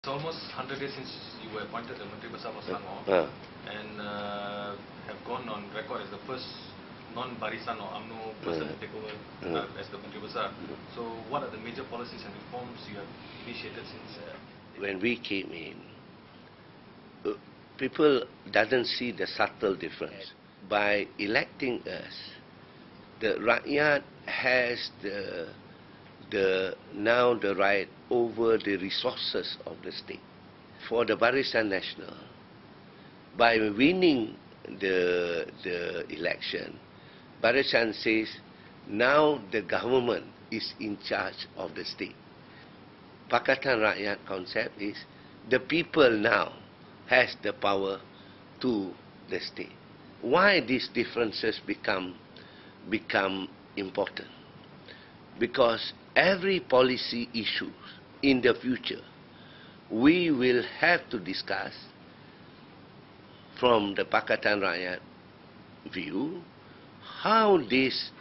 It's almost 100 days since you were appointed the Menteri Besar for Selangor and have gone on record as the first non-Barisan or UMNO person to take over as the Menteri Besar. So what are the major policies and reforms you have initiated since? When we came in, people doesn't see the subtle difference. By electing us, the Rakyat has now the right over the resources of the state. For the Barisan Nasional, by winning the election, Barisan says now the government is in charge of the state. Pakatan Rakyat concept is the people now has the power to the state. Why these differences become important? Because every policy issues in the future, we will have to discuss from the Pakatan Rakyat view how this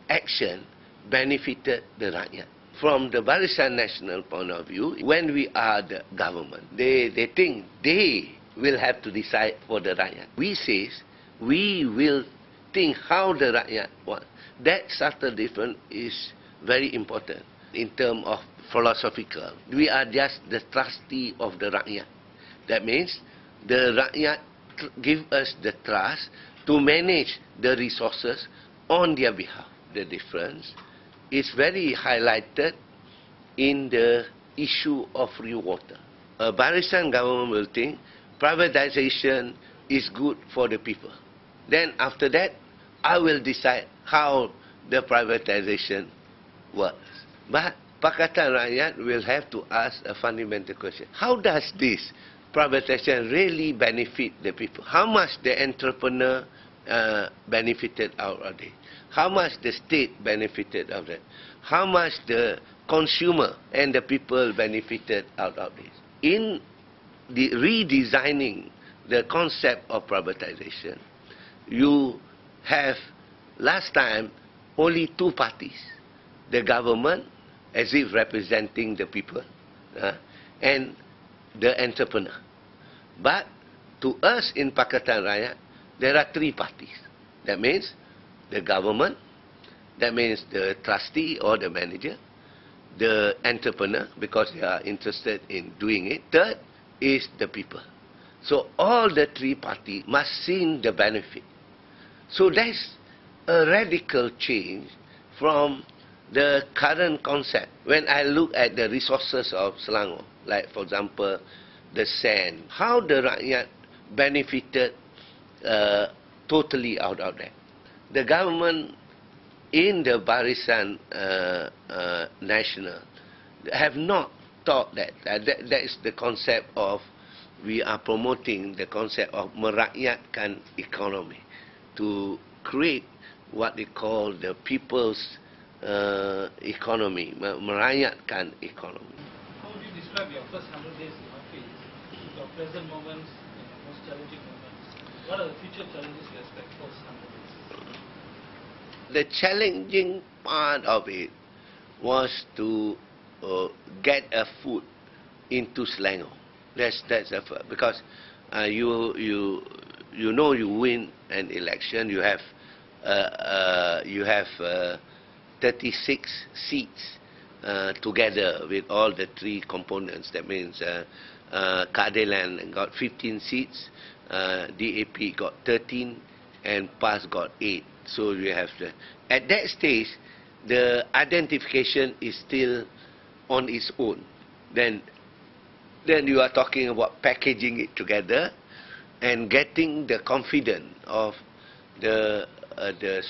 action benefited the Rakyat. From the Barisan Nasional point of view, when we are the government, they think they will have to decide for the Rakyat. We say we will think how the Rakyat wants. That subtle difference is very important in terms of philosophical. We are just the trustee of the Rakyat. That means the Rakyat give us the trust to manage the resources on their behalf. The difference is very highlighted in the issue of free water. A Barisan government will think privatization is good for the people. Then after that, I will decide how the privatization works. But Pakatan Rakyat will have to ask a fundamental question. How does this privatization really benefit the people? How much the entrepreneur benefited out of it? How much the state benefited out of it? How much the consumer and the people benefited out of this? In the redesigning the concept of privatization, you have last time only two parties. The government, as if representing the people, and the entrepreneur. But to us in Pakatan Rakyat, there are three parties. That means the government, that means the trustee or the manager, the entrepreneur, because they are interested in doing it. Third is the people. So all the three parties must see the benefit. So that's a radical change from the current concept. When I look at the resources of Selangor, like for example, the sand, how the Rakyat benefited totally out of that. The government in the Barisan Nasional have not thought that. That is the concept of, we are promoting the concept of merakyatkan economy, to create what they call the people's economy, merakyatkan economy. How would you describe your first 100 days in office, your present moments and your most challenging moments? What are the future challenges you expect post 100 days? The challenging part of it was to get a foot into Selangor. That's a because you know you win an election, you have 36 seats together with all the three components. That means Keadilan got 15 seats, DAP got 13, and PAS got 8. So you have at that stage, the identification is still on its own. Then you are talking about packaging it together and getting the confidence of the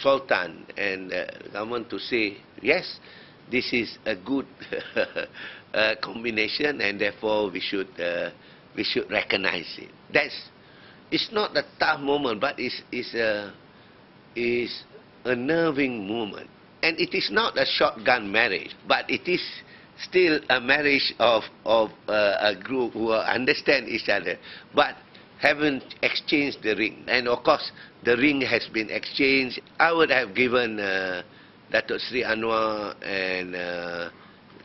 Sultan and the government to say, yes, this is a good combination, and therefore we should recognize it. It's not a tough moment, but is a nerving moment. And it is not a shotgun marriage, but it is still a marriage of a group who understand each other, but haven't exchanged the ring. And of course, the ring has been exchanged. I would have given Datuk Sri Anwar and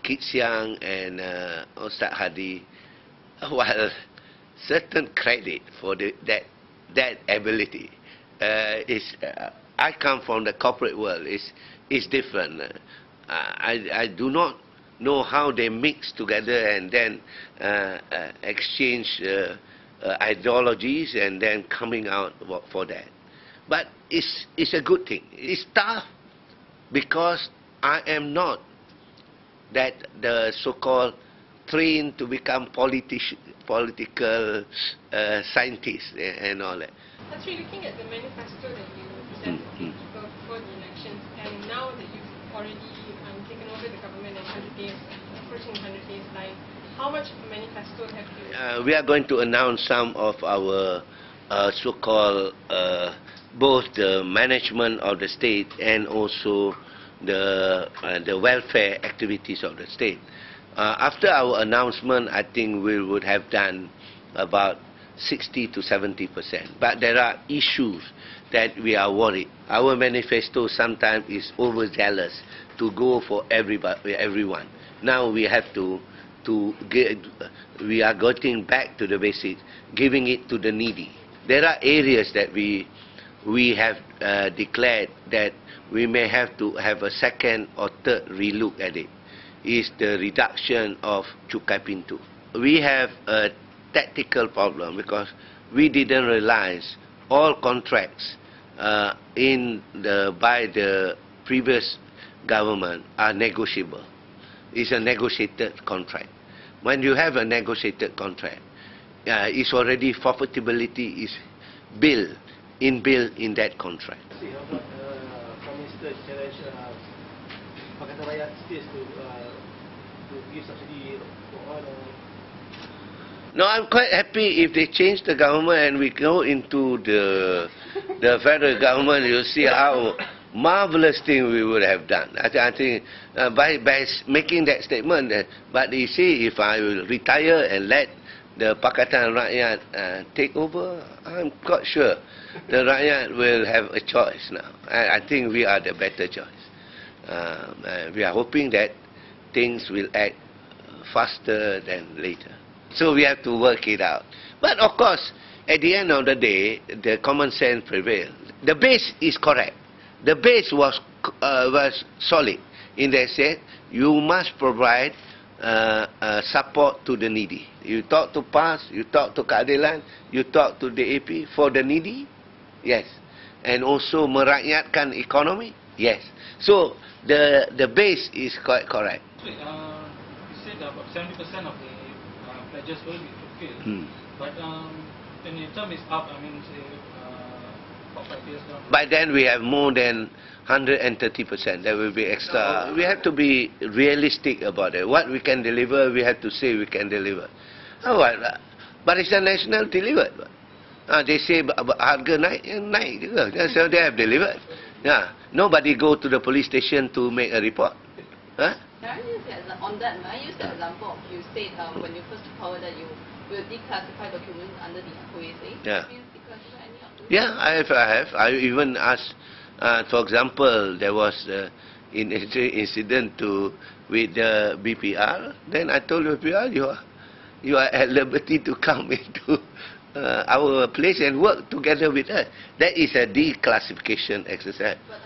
Kit Siang and Ustaz Hadi Well, certain credit for that ability I come from the corporate world. Is different. I do not know how they mix together and then exchange ideologies and then coming out for that. But it's a good thing. It's tough because I am not that the so-called trained to become political scientist and all that. Actually, looking at the manifesto that you presented to people before the elections, and now that you've already taken over the government in 100 days, approaching 100 days line, how much of a manifesto have you? We are going to announce some of our so-called both the management of the state and also the welfare activities of the state. After our announcement, I think we would have done about 60 to 70%. But there are issues that we are worried. Our manifesto sometimes is overzealous to go for everyone. Now we have we are getting back to the basics, giving it to the needy. There are areas that we have declared that we may have to have a second or third relook at it. Is the reduction of Cukai Pintu. We have a tactical problem because we didn't realize all contracts by the previous government are negotiable. It's a negotiated contract. When you have a negotiated contract, it's already profitability is inbuilt in that contract. Prime Minister challenge Pakatan Rakyat states to give subsidy for all. No, I'm quite happy if they change the government and we go into the federal government. You see how marvelous thing we would have done. I think by making that statement. But you see, if I will retire and let the Pakatan Rakyat take over, I'm quite sure the Rakyat will have a choice now. I think we are the better choice. We are hoping that things will act faster than later. So we have to work it out. But of course, at the end of the day, the common sense prevailed. The base is correct. The base was solid. In that sense, you must provide support to the needy. You talk to PAS, you talk to Keadilan, you talk to the AP for the needy, yes. And also merakyatkan economy, yes. So the base is quite correct. You said about 70% of the pledges will be fulfilled. But when the term is up, I mean, say, for 5 years down. By then we have more than 130%. There will be extra. We have to be realistic about it. What we can deliver, we have to say we can deliver. Barisan Nasional delivered. They say harga naik juga. So they have delivered. Nobody go to the police station to make a report. Can I use on that? May I use the example of you said when you first took power that you will declassify documents under the OASA? Yeah. Will you declassify any of those? Yeah, I have. I even asked. For example, there was an incident with the BPR. Then I told BPR, you are at liberty to come into our place and work together with us. That is a declassification exercise. But